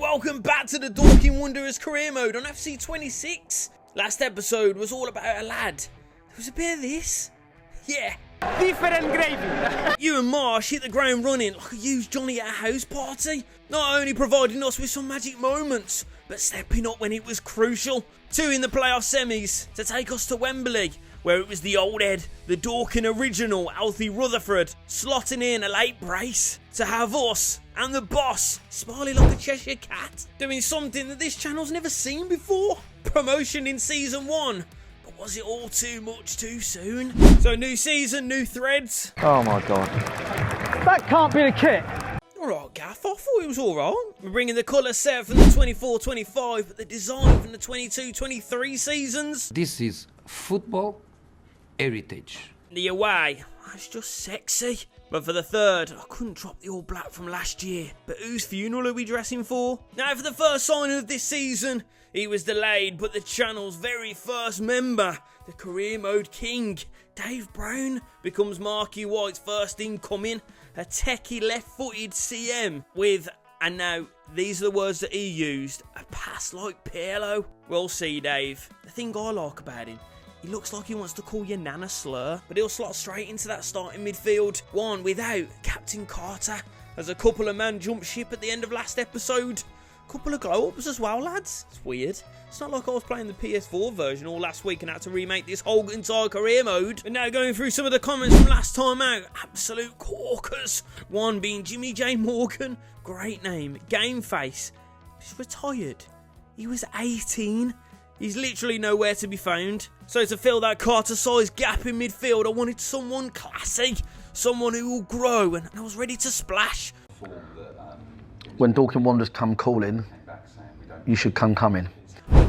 welcome back to the Dorking Wanderers career mode on FC26. Last episode was all about a lad. There was a bit of this. Yeah. Different gravy. You and Marsh hit the ground running like a used Johnny at a house party. Not only providing us with some magic moments, but stepping up when it was crucial. 2 in the playoff semis to take us to Wembley, where it was the old head, the Dorking original, Alfie Rutherford, slotting in a late brace to have us and the boss smiling like a Cheshire cat, doing something that this channel's never seen before. Promotion in season 1. But was it all too much too soon? So new season, new threads. Oh my god. That can't be the kit. Alright, Gaff, I thought it was alright. We're bringing the colour set from the 24-25, but the design from the 22-23 seasons. This is football heritage. The away, it's just sexy. But for the third, I couldn't drop the all black from last year. But whose funeral are we dressing for? Now for the first signing of this season, he was delayed, but the channel's very first member, the career mode king, Dave Brown, becomes Marky White's first incoming, a techie left-footed CM with, and now these are the words that he used, a pass like Pirlo. We'll see, Dave. The thing I like about him, he looks like he wants to call your nan a slur, but he'll slot straight into that starting midfield. One without Captain Carter, as a couple of men jumped ship at the end of last episode. Couple of glow-ups as well, lads. It's weird. It's not like I was playing the PS4 version all last week and had to remake this whole entire career mode. And now going through some of the comments from last time out, absolute corkers. One being Jimmy J Morgan, great name, game face. He's retired. He was 18. He's literally nowhere to be found. So to fill that Carter-sized gap in midfield, I wanted someone classy, someone who will grow, and I was ready to splash. When Dorking Wanderers come calling, you should come coming.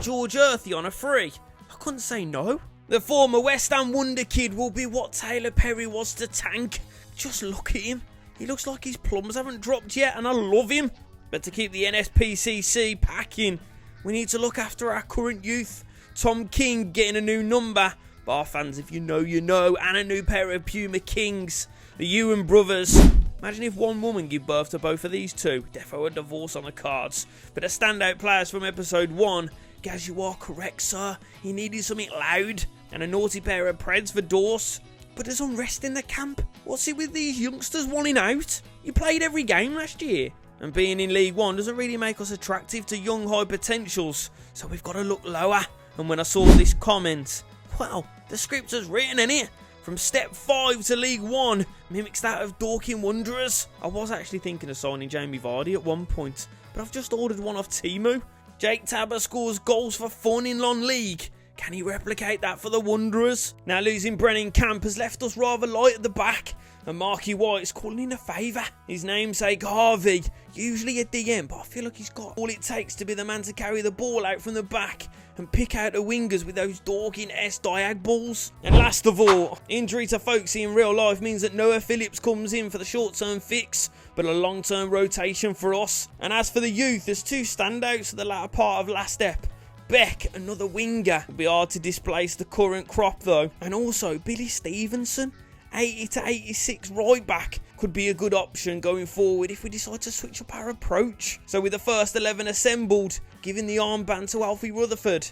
George Earthy on a free. I couldn't say no. The former West Ham wonder kid will be what Taylor Perry was to Tank. Just look at him. He looks like his plums haven't dropped yet, and I love him. But to keep the NSPCC packing, we need to look after our current youth. Tom King getting a new number. Bar fans, if you know, you know. And a new pair of Puma Kings. The Ewan brothers. Imagine if one woman gave birth to both of these two. Defo a divorce on the cards. But the standout players from episode 1. Gaz, you are correct, sir. He needed something loud. And a naughty pair of Preds for Dorse. But there's unrest in the camp. What's it with these youngsters wanting out? You played every game last year. And being in League 1 doesn't really make us attractive to young high potentials. So we've got to look lower. And when I saw this comment, well, the script is written in it. From step 5 to League 1, mimics that of Dorking Wanderers. I was actually thinking of signing Jamie Vardy at one point, but I've just ordered one off Temu. Jake Tabber scores goals for fun in non-league. Can he replicate that for the Wanderers? Now losing Brennan Camp has left us rather light at the back, and Marky White is calling in a favour. His namesake Harvey, usually a DM, but I feel like he's got all it takes to be the man to carry the ball out from the back and pick out the wingers with those Dorking-esque diag balls. And last of all, injury to Folksy in real life means that Noah Phillips comes in for the short-term fix, but a long-term rotation for us. And as for the youth, there's 2 standouts for the latter part of last step. Beck, another winger. It'll be hard to displace the current crop though. And also Billy Stevenson, 80 to 86 right back, could be a good option going forward if we decide to switch up our approach. So with the first 11 assembled, giving the armband to Alfie Rutherford,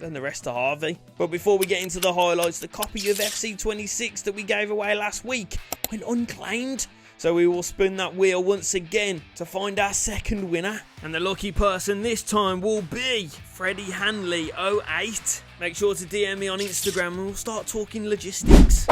and the rest to Harvey. But before we get into the highlights, the copy of FC26 that we gave away last week went unclaimed. So we will spin that wheel once again to find our second winner. And the lucky person this time will be Freddie Hanley 08. Make sure to DM me on Instagram and we'll start talking logistics.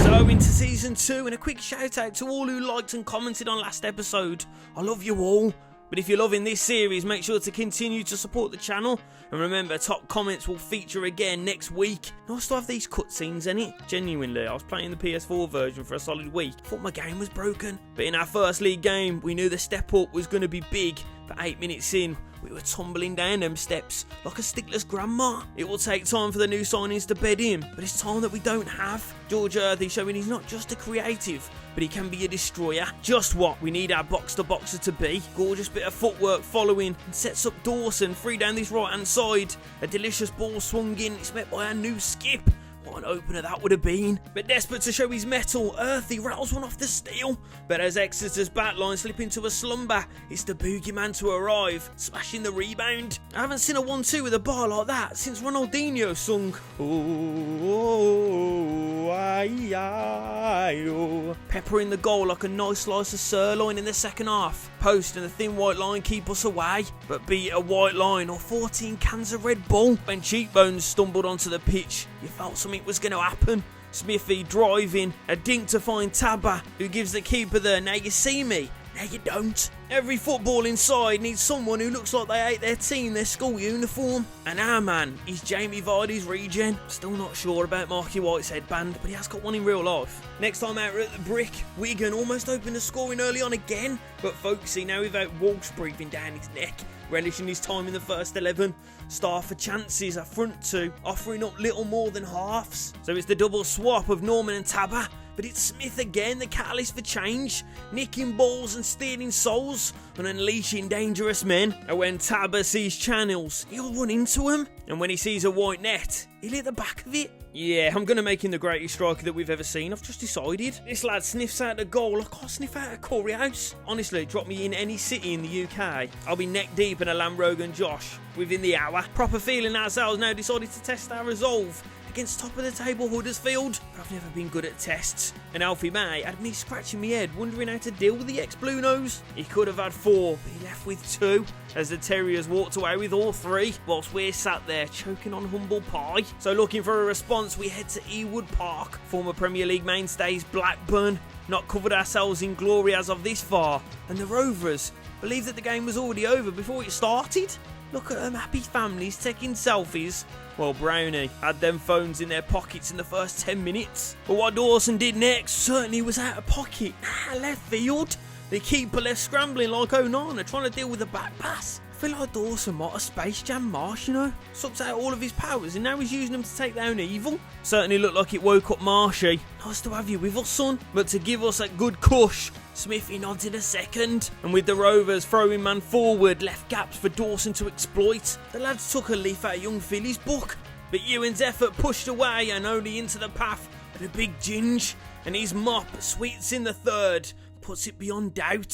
So into season 2, and a quick shout out to all who liked and commented on last episode. I love you all. But if you're loving this series, make sure to continue to support the channel. And remember, top comments will feature again next week. Nice to have these cutscenes in it. Genuinely, I was playing the PS4 version for a solid week. Thought my game was broken. But in our first league game, we knew the step up was going to be big. But 8 minutes in, we were tumbling down them steps like a stickless grandma. It will take time for the new signings to bed in, but it's time that we don't have. George Earthy showing he's not just a creative, but he can be a destroyer. Just what we need our box-to-boxer to be. Gorgeous bit of footwork following, and sets up Dawson free down this right-hand side. A delicious ball swung in, it's met by our new skip. What an opener that would have been. But desperate to show his mettle, Earthy rattles one off the steel. But as Exeter's backline slip into a slumber, it's the boogeyman to arrive, smashing the rebound. I haven't seen a 1-2 with a bar like that since Ronaldinho sung "Oh, aye, aye, oh," peppering the goal like a nice slice of sirloin in the second half. Post and the thin white line keep us away, but be it a white line or 14 cans of Red Bull. When Cheekbones stumbled onto the pitch, you felt something was going to happen. Smithy driving, a dink to find Tabba, who gives the keeper the "now you see me, now you don't." Every football inside needs someone who looks like they ate their tea in their school uniform. And our man is Jamie Vardy's regen. Still not sure about Marky White's headband, but he has got one in real life. Next time out, we're at the Brick. Wigan almost opened the scoring early on again, but Folksy now without Walsh breathing down his neck, relishing his time in the first 11. Star for chances, a front two, offering up little more than halves. So it's the double swap of Norman and Tabba, but it's Smith again, the catalyst for change, nicking balls and stealing souls and unleashing dangerous men. And when Tabba sees channels, he'll run into them, and when he sees a white net, he'll hit the back of it. Yeah, I'm going to make him the greatest striker that we've ever seen. I've just decided. This lad sniffs out a goal like I sniff out a curry house. Honestly, drop me in any city in the UK, I'll be neck deep in a Lamrogan Josh within the hour. Proper feeling ourselves now decided to test our resolve against top of the table Huddersfield, but I've never been good at tests. And Alfie May had me scratching my head wondering how to deal with the ex-Blue Nose. He could have had 4, but he left with 2, as the Terriers walked away with all 3, whilst we're sat there choking on humble pie. So looking for a response, we head to Ewood Park. Former Premier League mainstays Blackburn not covered ourselves in glory as of this far, and the Rovers believed that the game was already over before it started. Look at them happy families taking selfies. Well, Brownie had them phones in their pockets in the first 10 minutes. But what Dawson did next certainly was out of pocket. Left field. The keeper left scrambling like Onana, trying to deal with a back pass. I feel like Dawson might have Space Jam Marsh, you know. Sucked out all of his powers and now he's using them to take down evil. Certainly looked like it woke up Marshy. Nice to have you with us, son. But to give us a good cush, Smithy nods in a second, and with the Rovers throwing man forward, left gaps for Dawson to exploit. The lads took a leaf out of young Philly's book, but Ewan's effort pushed away and only into the path of the big Ginge, and his mop sweets in the third, puts it beyond doubt.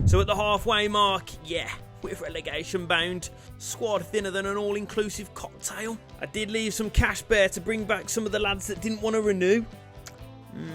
So at the halfway mark, yeah, we're relegation bound. Squad thinner than an all-inclusive cocktail. I did leave some cash bare to bring back some of the lads that didn't want to renew.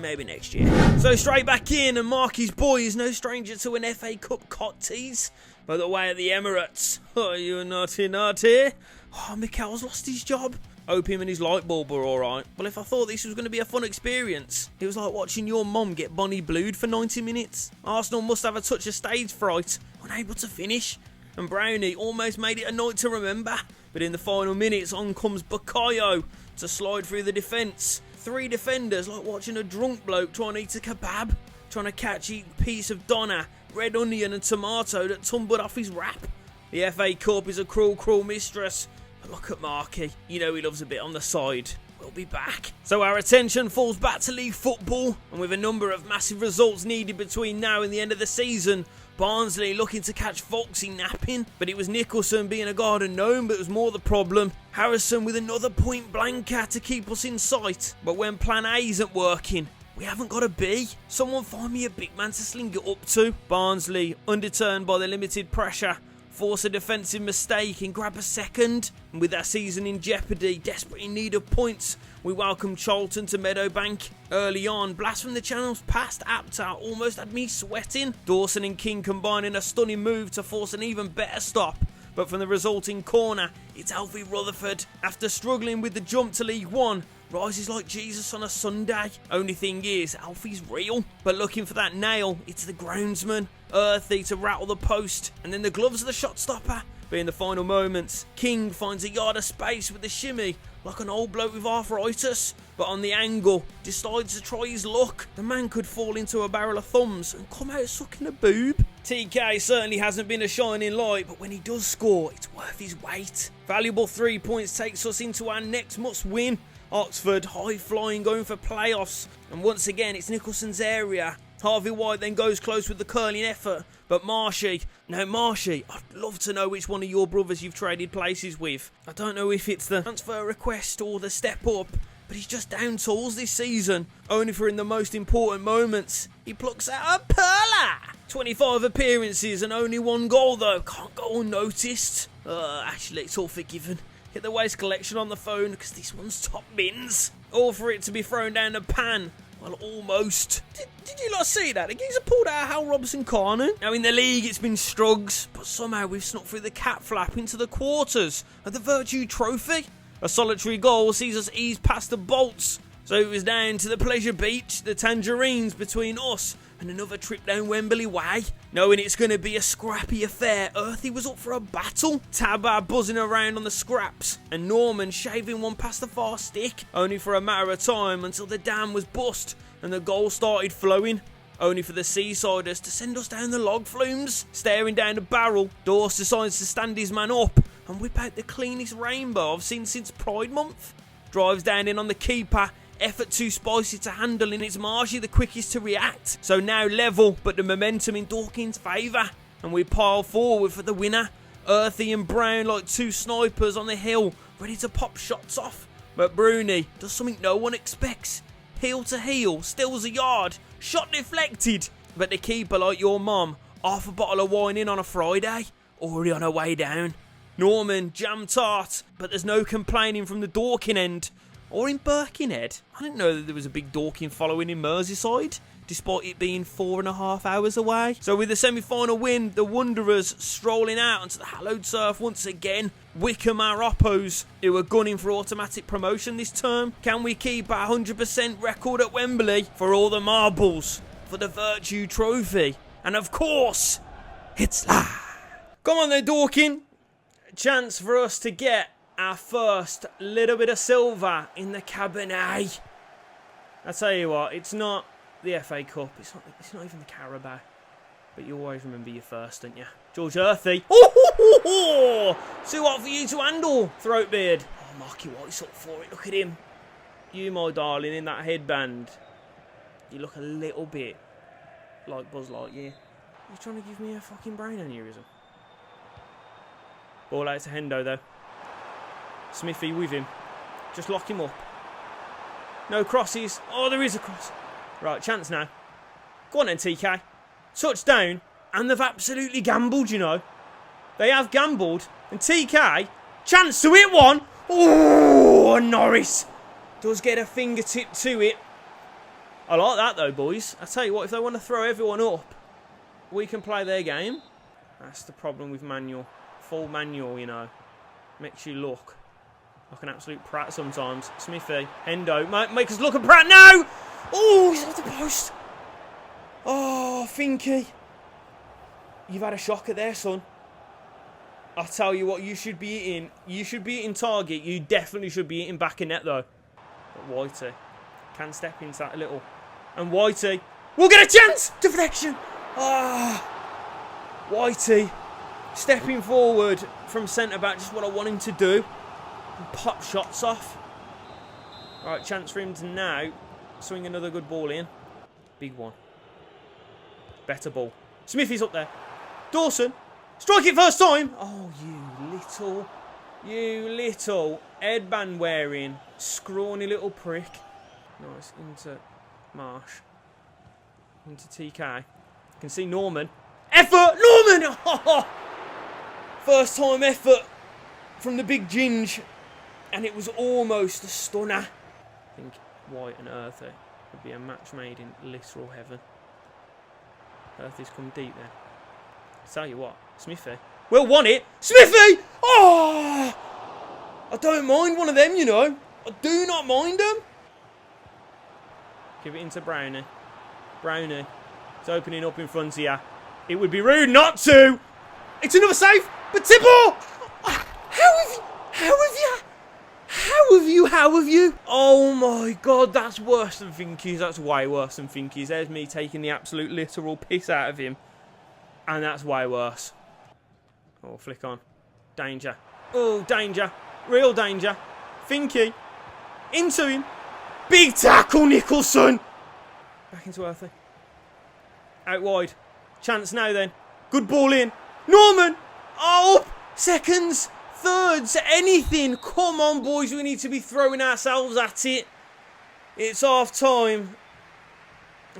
Maybe next year. So straight back in, and Marky's boy is no stranger to an FA Cup cot tease. By the way, at the Emirates. Oh, you naughty naughty. Oh, Mikel's lost his job. Hope him and his light bulb are alright. Well, if I thought this was going to be a fun experience, it was like watching your mum get Bonnie Blued for 90 minutes. Arsenal must have a touch of stage fright, unable to finish. And Brownie almost made it a night to remember. But in the final minutes, on comes Bukayo to slide through the defence. 3 defenders, like watching a drunk bloke trying to eat a kebab, trying to catch a piece of doner, red onion and tomato that tumbled off his wrap. The FA Cup is a cruel, cruel mistress. But look at Marky, you know he loves a bit on the side. We'll be back. So our attention falls back to league football, and with a number of massive results needed between now and the end of the season, Barnsley looking to catch Foxy napping, but it was Nicholson being a garden gnome that was more the problem. Harrison with another point blanker to keep us in sight, but when plan A isn't working, we haven't got a B. Someone find me a big man to sling it up to. Barnsley, undeterred by the limited pressure, force a defensive mistake and grab a second. And with our season in jeopardy, desperate in need of points, we welcome Charlton to Meadowbank. Early on, blast from the channels past Aptar almost had me sweating. Dawson and King combining a stunning move to force an even better stop. But from the resulting corner, it's Alfie Rutherford. After struggling with the jump to League One, rises like Jesus on a Sunday. Only thing is, Alfie's real. But looking for that nail, it's the groundsman. Earthy to rattle the post, and then the gloves of the shot stopper. But in the final moments, King finds a yard of space with the shimmy, like an old bloke with arthritis. But on the angle, decides to try his luck. The man could fall into a barrel of thumbs and come out sucking a boob. TK certainly hasn't been a shining light, but when he does score, it's worth his weight. Valuable 3 points takes us into our next must-win. Oxford, high-flying, going for playoffs. And once again, it's Nicholson's area. Harvey White then goes close with the curling effort. But Marshy, I'd love to know which one of your brothers you've traded places with. I don't know if it's the transfer request or the step up. but he's just down tools this season. Only for in the most important moments, he plucks out a perler. 25 appearances and only 1 goal though. Can't go unnoticed. Actually, it's all forgiven. Get the waste collection on the phone because this one's top bins. All for it to be thrown down the pan. Well, almost. Did you not see that? The geezer pulled out Hal Robson Carnan. Now, in the league, it's been strugs, but somehow we've snuck through the cat flap into the quarters of the Vertu Trophy. A solitary goal sees us ease past the Bolts. So it was down to the Pleasure Beach, the Tangerines between us, and another trip down Wembley Way. Knowing it's going to be a scrappy affair, Earthy was up for a battle. Tabar buzzing around on the scraps, and Norman shaving one past the far stick. Only for a matter of time until the dam was bust and the goal started flowing. Only for the Seasiders to send us down the log flumes. Staring down the barrel, Dorse decides to stand his man up and whip out the cleanest rainbow I've seen since Pride Month. Drives down in on the keeper. Effort too spicy to handle, and it's Marshy the quickest to react. So now level, but the momentum in Dorking's favour. And we pile forward for the winner. Earthy and Brown like 2 snipers on the hill, ready to pop shots off. But Bruni does something no one expects. Heel to heel, stills a yard, shot deflected. But the keeper, like your mum, half a bottle of wine in on a Friday, already on her way down. Norman, jam tart, but there's no complaining from the Dorking end. Or in Birkenhead. I didn't know that there was a big Dorking following in Merseyside, despite it being 4.5 hours away. So with the semi-final win, the Wanderers strolling out onto the hallowed turf once again. Wickham our oppos, who are gunning for automatic promotion this term. Can we keep our 100% record at Wembley for all the marbles, for the Vertu Trophy? And of course, it's live. Come on then, Dorking. A chance for us to get our first little bit of silver in the Cabernet. I tell you what, it's not the FA Cup, it's not even the Carabao, but you always remember your first, don't you? George Earthy. Too hot for you to handle, Throatbeard. Oh, Marky White's up for it, look at him. You, my darling, in that headband, you look a little bit like Buzz Lightyear. You're trying to give me a fucking brain aneurysm. Ball out to Hendo, though. Smithy with him. Just lock him up. No crosses. Oh, there is a cross. Right, chance now. Go on then, TK. Touchdown. And they've absolutely gambled, you know. They have gambled. And TK, chance to hit one. Oh, Norris does get a fingertip to it. I like that, though, boys. I tell you what, if they want to throw everyone up, we can play their game. That's the problem with manual. Full manual, you know. Makes you look like an absolute prat sometimes. Smithy, Hendo, make us look a prat now! Oh, he's off the post. Oh, Finky. You've had a shocker there, son. I'll tell you what, you should be eating. You should be eating target. You definitely should be eating back in net, though. But Whitey can step into that a little. And Whitey will get a chance! Deflection! Ah, Whitey stepping forward from centre-back, just what I want him to do. And pop shots off. Alright, chance for him to now swing another good ball in. Big one. Better ball. Smithy's up there. Dawson. Strike it first time. Oh, you little headband wearing, scrawny little prick. Nice. Into Marsh. Into TK. You can see Norman. Effort! Norman! First time effort from the big ginge. And it was almost a stunner. I think White and Earthy would be a match made in literal heaven. Earthy's come deep then. Tell you what, Smithy. Will won it. Smithy! Oh! I don't mind one of them, you know. I do not mind them. Give it into Brownie. Brownie. It's opening up in front of you. It would be rude not to. It's another save. But Tibble! How have you? Oh my God, that's worse than Finky's. That's way worse than Finky's. There's me taking the absolute literal piss out of him. And that's way worse. Oh, flick on. Danger. Oh, danger. Real danger. Finky. Into him. Big tackle, Nicholson. Back into Earthy. Out wide. Chance now then. Good ball in. Norman. Oh, seconds. Thirds, anything. Come on, boys. We need to be throwing ourselves at it. It's half time.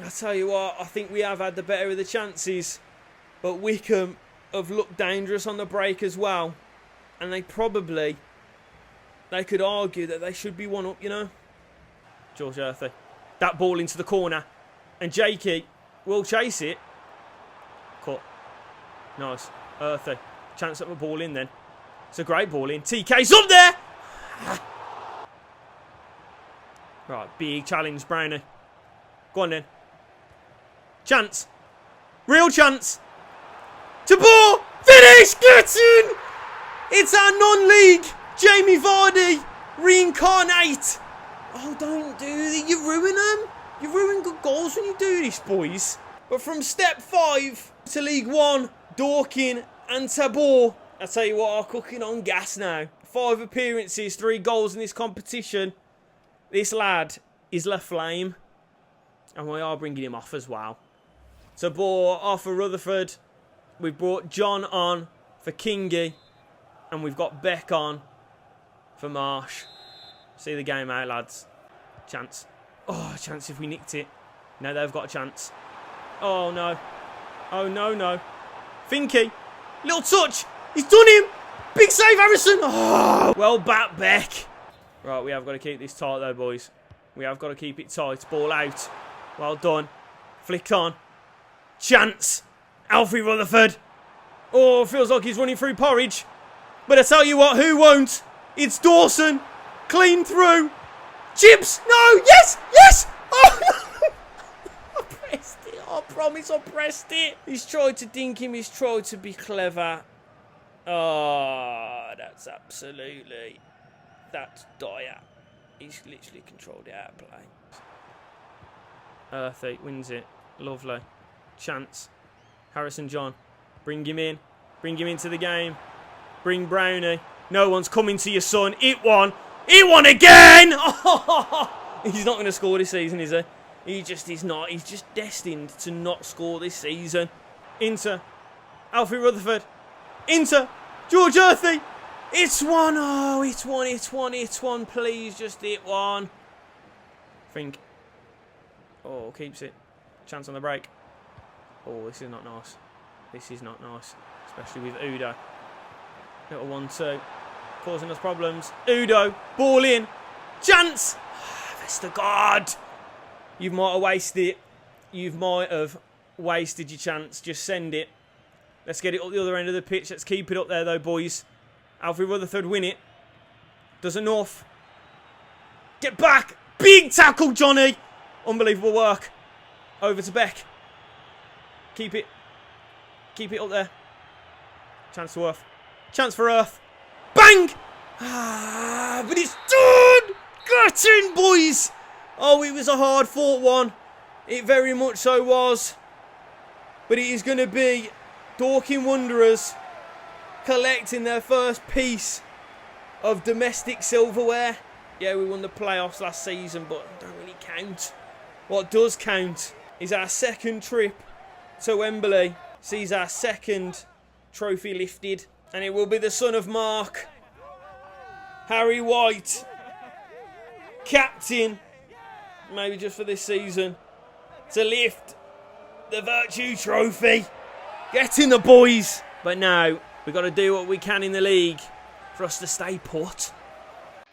I tell you what, I think we have had the better of the chances. But Wickham have looked dangerous on the break as well. And they could argue that they should be one up, you know. George Earthy. That ball into the corner. And Jakey will chase it. Cut. Nice. Earthy. Chance at the ball in then. It's a great ball in. TK's up there! Right, big challenge, Brownie. Go on then. Chance. Real chance. Tabor! Finish! Get in! It's our non-league Jamie Vardy reincarnate. Oh, don't do that. You ruin them. You ruin good goals when you do this, boys. But from step 5 to League 1, Dorking and Tabor, I tell you what, are cooking on gas now. 5 appearances, 3 goals in this competition. This lad is La Flame. And we are bringing him off as well. Tabor off for Rutherford. We've brought John on for Kingy. And we've got Beck on for Marsh. See the game out, lads. Chance. Oh, a chance if we nicked it. No, they've got a chance. Oh, no. Oh, no, no. Finky. Little touch. He's done him. Big save, Harrison. Oh, well back, Beck. Right, we have got to keep this tight, though, boys. We have got to keep it tight. Ball out. Well done. Flicked on. Chance. Alfie Rutherford. Oh, feels like he's running through porridge. But I tell you what, who won't? It's Dawson. Clean through. Chips. No. Yes. Yes. Oh, no. I pressed it. I promise I pressed it. He's tried to dink him. He's tried to be clever. Oh, that's absolutely... That's dire. He's literally controlled it out of play. Earthy wins it. Lovely. Chance. Harrison John. Bring him in. Bring him into the game. Bring Brownie. No one's coming to your son. It won. It won again! Oh, he's not going to score this season, is he? He just is not. He's just destined to not score this season. Into Alfie Rutherford. Into George Earthy. It's one. Oh, it's one. It's one. It's one. Please just hit one. Think. Oh, keeps it. Chance on the break. Oh, this is not nice. This is not nice. Especially with Udo. Little 1-2. Causing us problems. Udo. Ball in. Chance. Vestergaard. You might have wasted it. You might have wasted your chance. Just send it. Let's get it up the other end of the pitch. Let's keep it up there, though, boys. Alfie Rutherford win it. Does enough. Get back. Big tackle, Johnny. Unbelievable work. Over to Beck. Keep it. Keep it up there. Chance to Earth. Chance for Earth. Bang! Ah, but it's done! Get in, boys! Oh, it was a hard-fought one. It very much so was. But it is going to be Dorking Wanderers collecting their first piece of domestic silverware. Yeah, we won the playoffs last season, but it don't really count. What does count is our second trip to Wembley. Sees our second trophy lifted. And it will be the son of Mark, Harry White, captain, maybe just for this season, to lift the Vertu Trophy. Get in the boys. But now, we've got to do what we can in the league for us to stay put.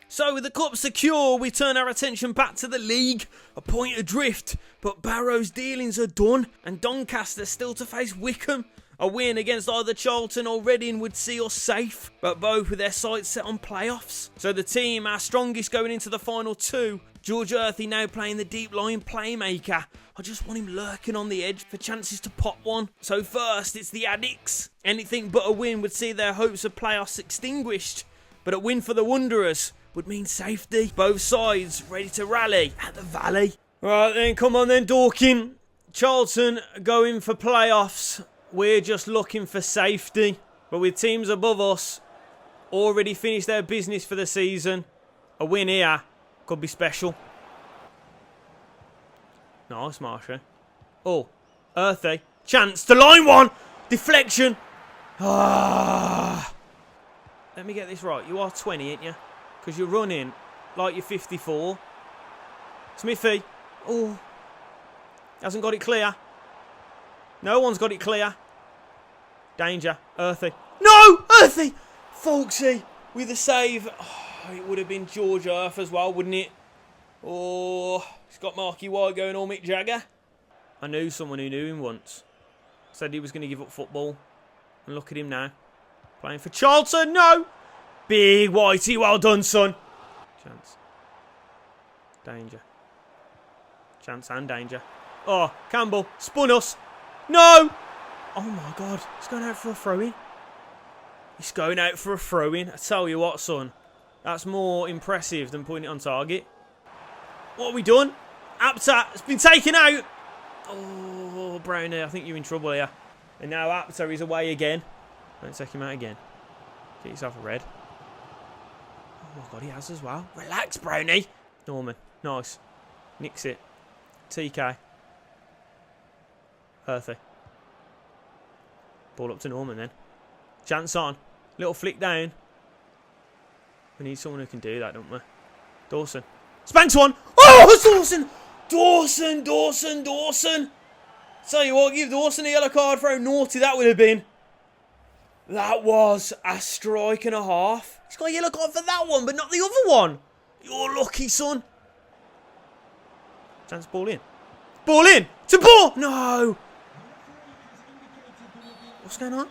So with the cup secure, we turn our attention back to the league. A point adrift, but Barrow's dealings are done. And Doncaster still to face Wickham. A win against either Charlton or Reading would see us safe, but both with their sights set on playoffs. So the team, our strongest going into the final 2. George Earthy now playing the deep line playmaker. I just want him lurking on the edge for chances to pop one. So first, it's the Addicts. Anything but a win would see their hopes of playoffs extinguished. But a win for the Wanderers would mean safety. Both sides ready to rally at the Valley. Right then, come on then, Dorking. Charlton going for playoffs. We're just looking for safety. But with teams above us already finished their business for the season, a win here could be special. Nice, Marsha. Oh, Earthy. Chance to line one. Deflection. Ah. Let me get this right. You are 20, ain't you? Because you're running like you're 54. Smithy. Oh. Hasn't got it clear. No one's got it clear. Danger. Earthy. No! Earthy! Folksy with a save. Oh, it would have been George Earth as well, wouldn't it? Oh, he's got Marky White going all Mick Jagger. I knew someone who knew him once. Said he was going to give up football. And look at him now. Playing for Charlton. No! Big Whitey. Well done, son. Chance. Danger. Chance and danger. Oh, Campbell. Spun us. No! Oh, my God. He's going out for a throw-in. He's going out for a throw-in. I tell you what, son. That's more impressive than putting it on target. What have we done? Apta has been taken out. Oh, Brownie, I think you're in trouble here. And now Apta is away again. Don't take him out again. Get yourself a red. Oh, my God, he has as well. Relax, Brownie. Norman, nice. Nicks it. TK. Earthy. Ball up to Norman then. Chance on. Little flick down. We need someone who can do that, don't we? Dawson. Spanks one. Oh, it's Dawson. Dawson, Dawson, Dawson. Tell you what, give Dawson a yellow card for how naughty that would have been. That was a strike and a half. He's got a yellow card for that one, but not the other one. You're lucky, son. Chance ball in. Ball in. To ball. No. What's going on?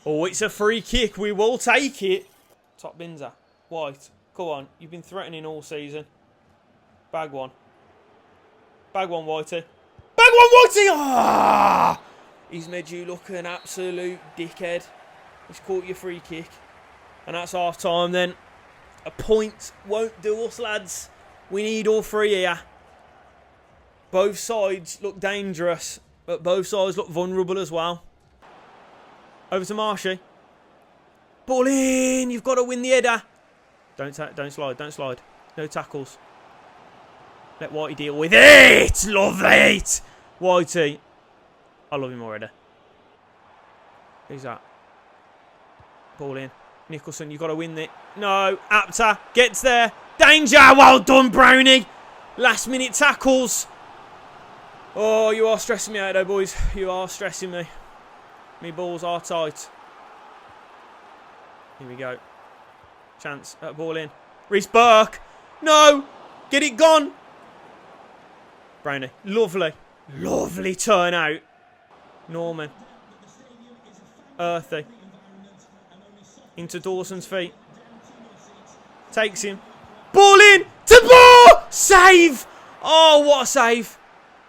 Oh, it's a free kick. We will take it. Top Binzer. White. Go on. You've been threatening all season. Bag one. Bag one, Whitey. Bag one, Whitey! Ah! He's made you look an absolute dickhead. He's caught your free kick. And that's half time then. A point won't do us, lads. We need all three here. Both sides look dangerous, but both sides look vulnerable as well. Over to Marshy. Ball in. You've got to win the header. Don't slide. Don't slide. No tackles. Let Whitey deal with it. Love it. Whitey. I love him already. Who's that? Ball in. Nicholson, you've got to win it. No. Apta gets there. Danger. Well done, Brownie. Last minute tackles. Oh, you are stressing me out though, boys. You are stressing me. Me balls are tight. Here we go. Chance. Ball in. Reece Burke. No. Get it gone. Brownie. Lovely. Lovely turnout. Norman. Earthy. Into Dawson's feet. Takes him. Ball in. To ball. Save. Oh, what a save.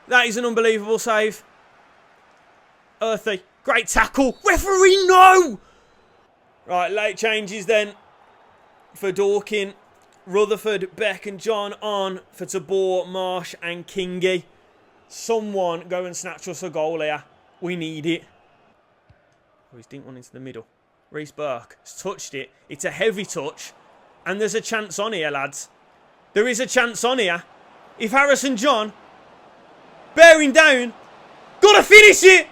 That is an unbelievable save. Earthy. Great tackle. Referee, no. Right, late changes then for Dorking. Rutherford, Beck and John on for Tabor, Marsh and Kingy. Someone go and snatch us a goal here. We need it. Oh, he's dinked one into the middle. Reece Burke has touched it. It's a heavy touch. And there's a chance on here, lads. There is a chance on here. If Harrison John, bearing down, gotta finish it.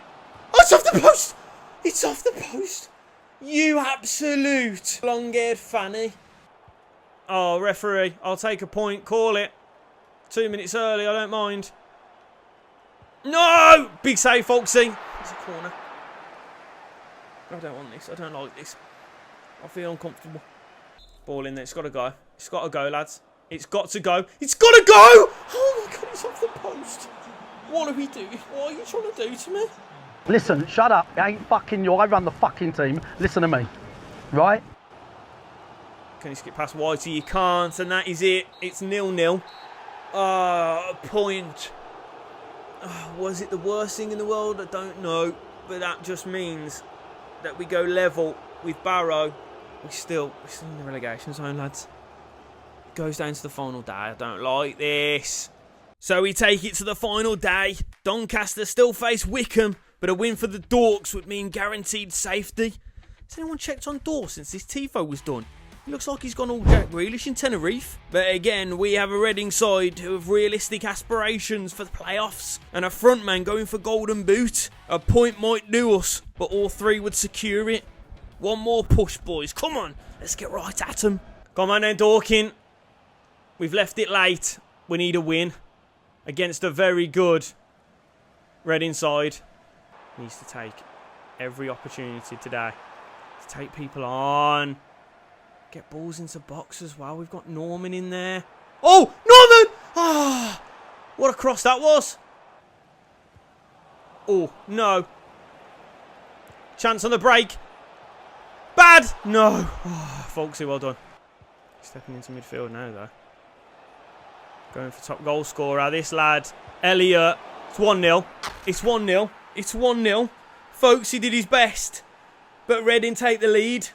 Oh, it's off the post. It's off the post. You absolute long-haired fanny. Oh, referee, I'll take a point. Call it. 2 minutes early, I don't mind. No! Big save, Folksy. It's a corner. I don't want this. I don't like this. I feel uncomfortable. Ball in there. It's got to go. It's got to go, lads. It's got to go. It's got to go! Oh, my God, it's off the post. What are we doing? What are you trying to do to me? Listen, shut up. It ain't fucking you. I run the fucking team. Listen to me. Right? Can you skip past Whitey? You can't, and that is it. It's 0-0. A point. Was it the worst thing in the world? I don't know. But that just means that we go level with Barrow. We're still in the relegation zone, lads. It goes down to the final day. I don't like this. So we take it to the final day. Doncaster still face Wickham, but a win for the Dorks would mean guaranteed safety. Has anyone checked on Dor since this tifo was done? He looks like he's gone all Jack Grealish in Tenerife. But again, we have a Reading side who have realistic aspirations for the playoffs. And a front man going for Golden Boot. A point might do us, but all three would secure it. One more push, boys. Come on, let's get right at them. Come on then, Dorking. We've left it late. We need a win against a very good Reading side. Needs to take every opportunity today to take people on. Get balls into box as well. We've got Norman in there. Oh, Norman! Ah, oh, what a cross that was. Oh, no. Chance on the break. Bad! No. Oh, Folksy, well done. Stepping into midfield now, though. Going for top goal scorer. This lad, Elliot. It's 1-0. It's 1-0. It's 1-0. Folksy did his best. But Reading take the lead.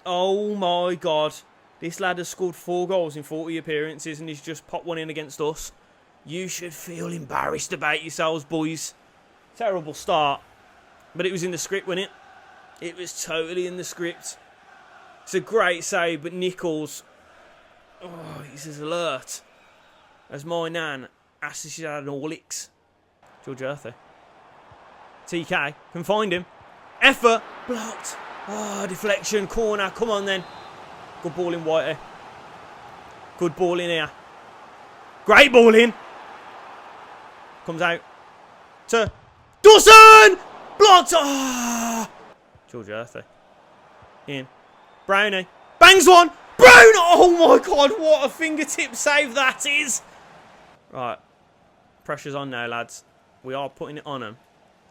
Oh, my God. This lad has scored 4 goals in 40 appearances and he's just popped one in against us. You should feel embarrassed about yourselves, boys. Terrible start. But it was in the script, wasn't it? It was totally in the script. It's a great save, but Nichols, oh, he's as alert as my nan after she's had an Orlix. George Earthy. TK can find him. Effort. Blocked. Oh, deflection. Corner. Come on then. Good ball in Whitey. Good ball in here. Great ball in. Comes out to Dawson. Blocked. Oh. George Earthy. In. Brownie. Bangs one. Brown. Oh my God. What a fingertip save that is. Right. Pressure's on now, lads. We are putting it on them.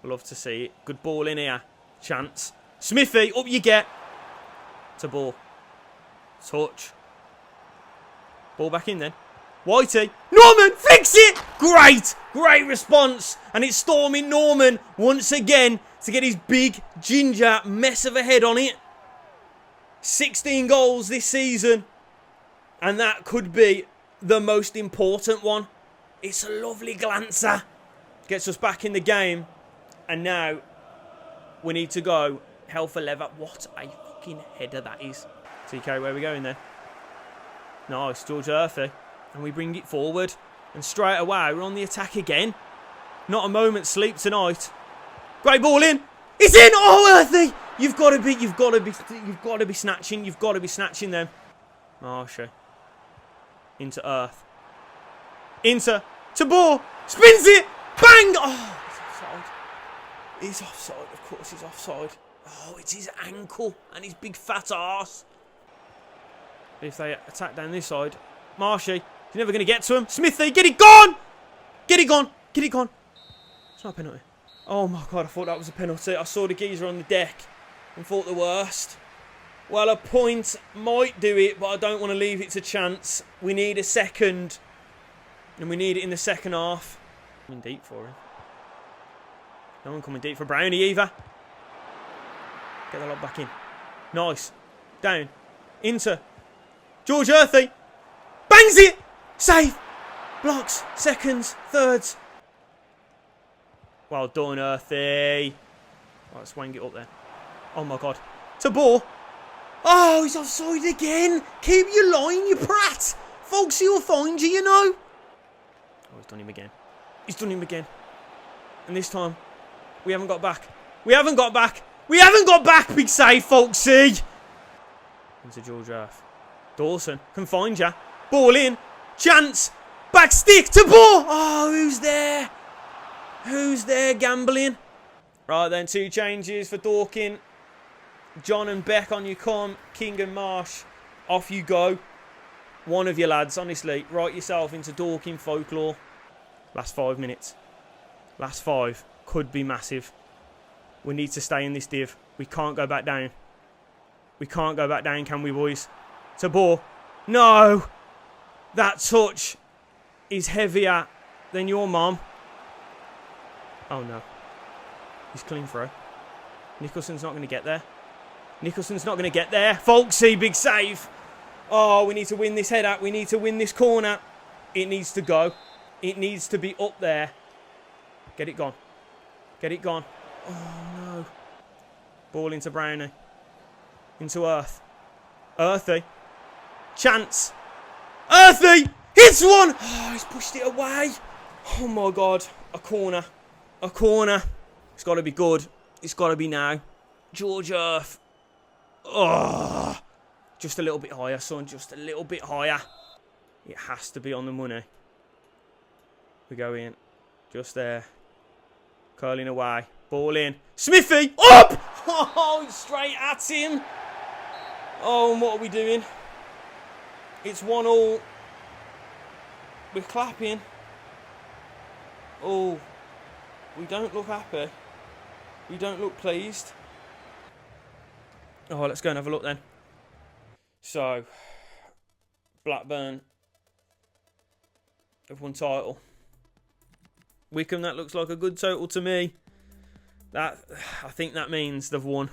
Love to see it. Good ball in here. Chance. Smithy. Up you get. To ball. Touch. Ball back in then. Whitey. Norman. Fix it. Great. Great response. And it's storming Norman once again to get his big ginger mess of a head on it. 16 goals this season. And that could be the most important one. It's a lovely glancer. Gets us back in the game. And now we need to go hell for leather. What a fucking header that is. TK, where are we going then? Nice, George Earthy. And we bring it forward. And straight away, we're on the attack again. Not a moment's sleep tonight. Great ball in. It's in. Oh, Earthy. You've got to be snatching. You've got to be snatching them. Marshy. Into Earth. Into Tabor. Spins it. Bang. Oh, it's offside. He's offside. Of course he's offside. Oh, it's his ankle and his big fat arse. If they attack down this side, Marshy, he's never going to get to him. Smithy, get it gone! Get it gone! Get it gone! It's not a penalty. Oh my God, I thought that was a penalty. I saw the geezer on the deck and thought the worst. Well, a point might do it, but I don't want to leave it to chance. We need a second, and we need it in the second half. Coming deep for him. No one coming deep for Brownie either. Get the lob back in. Nice. Down. Into George Earthy. Bangs it. Save. Blocks. Seconds. Thirds. Well done, Earthy. Right, swing it up there. Oh my God. Tabor. Oh, he's offside again. Keep your line, you prat. Folksy will find you, you know. Oh, he's done him again. He's done him again. And this time, we haven't got back. We haven't got back. We haven't got back. Big save, Folksy. Into George Earth. Dawson can find ya. Ball in. Chance. Back stick to ball. Oh, who's there? Who's there gambling? Right then, 2 changes for Dorking. John and Beck on you come. King and Marsh, off you go. One of you lads, honestly, write yourself into Dorking folklore. Last 5 minutes. Last 5. Could be massive. We need to stay in this div. We can't go back down. We can't go back down, can we, boys? Tabor. No! That touch is heavier than your mum. Oh, no. He's clean through. Nicholson's not going to get there. Nicholson's not going to get there. Folksy, big save. Oh, we need to win this header. We need to win this corner. It needs to go. It needs to be up there. Get it gone. Get it gone. Oh, no. Ball into Brownie. Into Earth. Earthy. Chance. Earthy! Hits one! Oh, he's pushed it away. Oh, my God. A corner. A corner. It's got to be good. It's got to be now. George Earth. Oh. Just a little bit higher, son. Just a little bit higher. It has to be on the money. We go in. Just there. Curling away. Ball in. Smithy! Up! Oh, straight at him. Oh, and what are we doing? It's 1-1. We're clapping. Oh, we don't look happy. We don't look pleased. Oh, let's go and have a look then. So, Blackburn have won title. Wickham, that looks like a good total to me. I think that means they've won.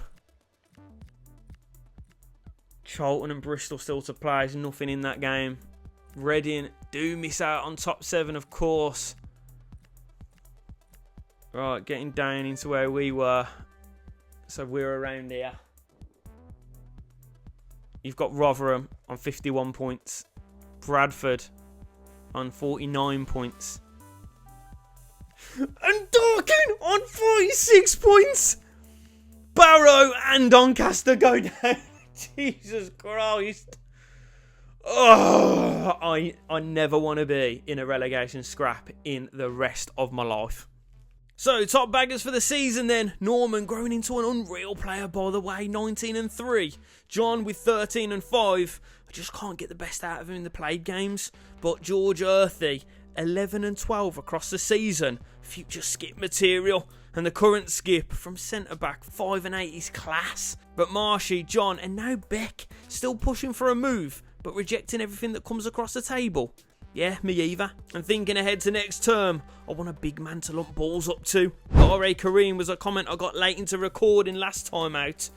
Charlton and Bristol still to play. There's nothing in that game. Reading do miss out on top 7, of course. Right, getting down into where we were. So we're around here. You've got Rotherham on 51 points. Bradford on 49 points. And Dorking on 46 points. Barrow and Doncaster go down. Jesus Christ. Oh, I never want to be in a relegation scrap in the rest of my life. So, top baggers for the season then. Norman growing into an unreal player, by the way. 19-3. John with 13-5. I just can't get the best out of him in the played games. But George Earthy, 11-12 across the season. Future skip material. And the current skip from centre-back, 5-8 is class. But Marshy, John and now Beck still pushing for a move, but rejecting everything that comes across the table. Yeah, me either. And thinking ahead to next term, I want a big man to look balls up to. R.A. Kareem was a comment I got late into recording last time out.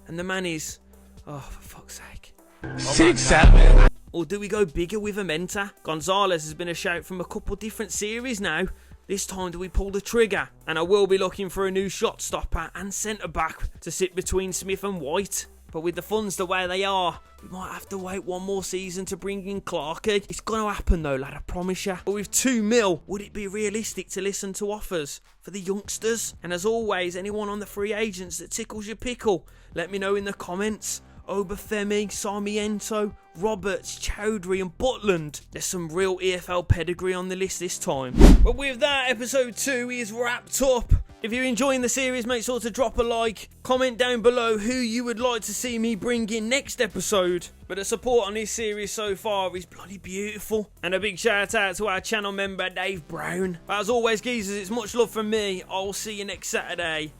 And the man is... oh, for fuck's sake. 6-7. Or do we go bigger with a mentor? Gonzalez has been a shout from a couple different series now. This time do we pull the trigger? And I will be looking for a new shot stopper and centre-back to sit between Smith and White. But with the funds the way they are, we might have to wait one more season to bring in Clarkey. It's going to happen though, lad, I promise you. But with 2 mil, would it be realistic to listen to offers for the youngsters? And as always, anyone on the free agents that tickles your pickle, let me know in the comments. Obafemi, Sarmiento, Roberts, Chowdhury and Butland. There's some real EFL pedigree on the list this time. But with that, episode 2 is wrapped up. If you're enjoying the series, make sure to drop a like. Comment down below who you would like to see me bring in next episode. But the support on this series so far is bloody beautiful. And a big shout out to our channel member Dave Brown. But as always, geezers, it's much love from me. I'll see you next Saturday.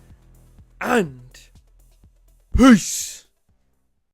And peace.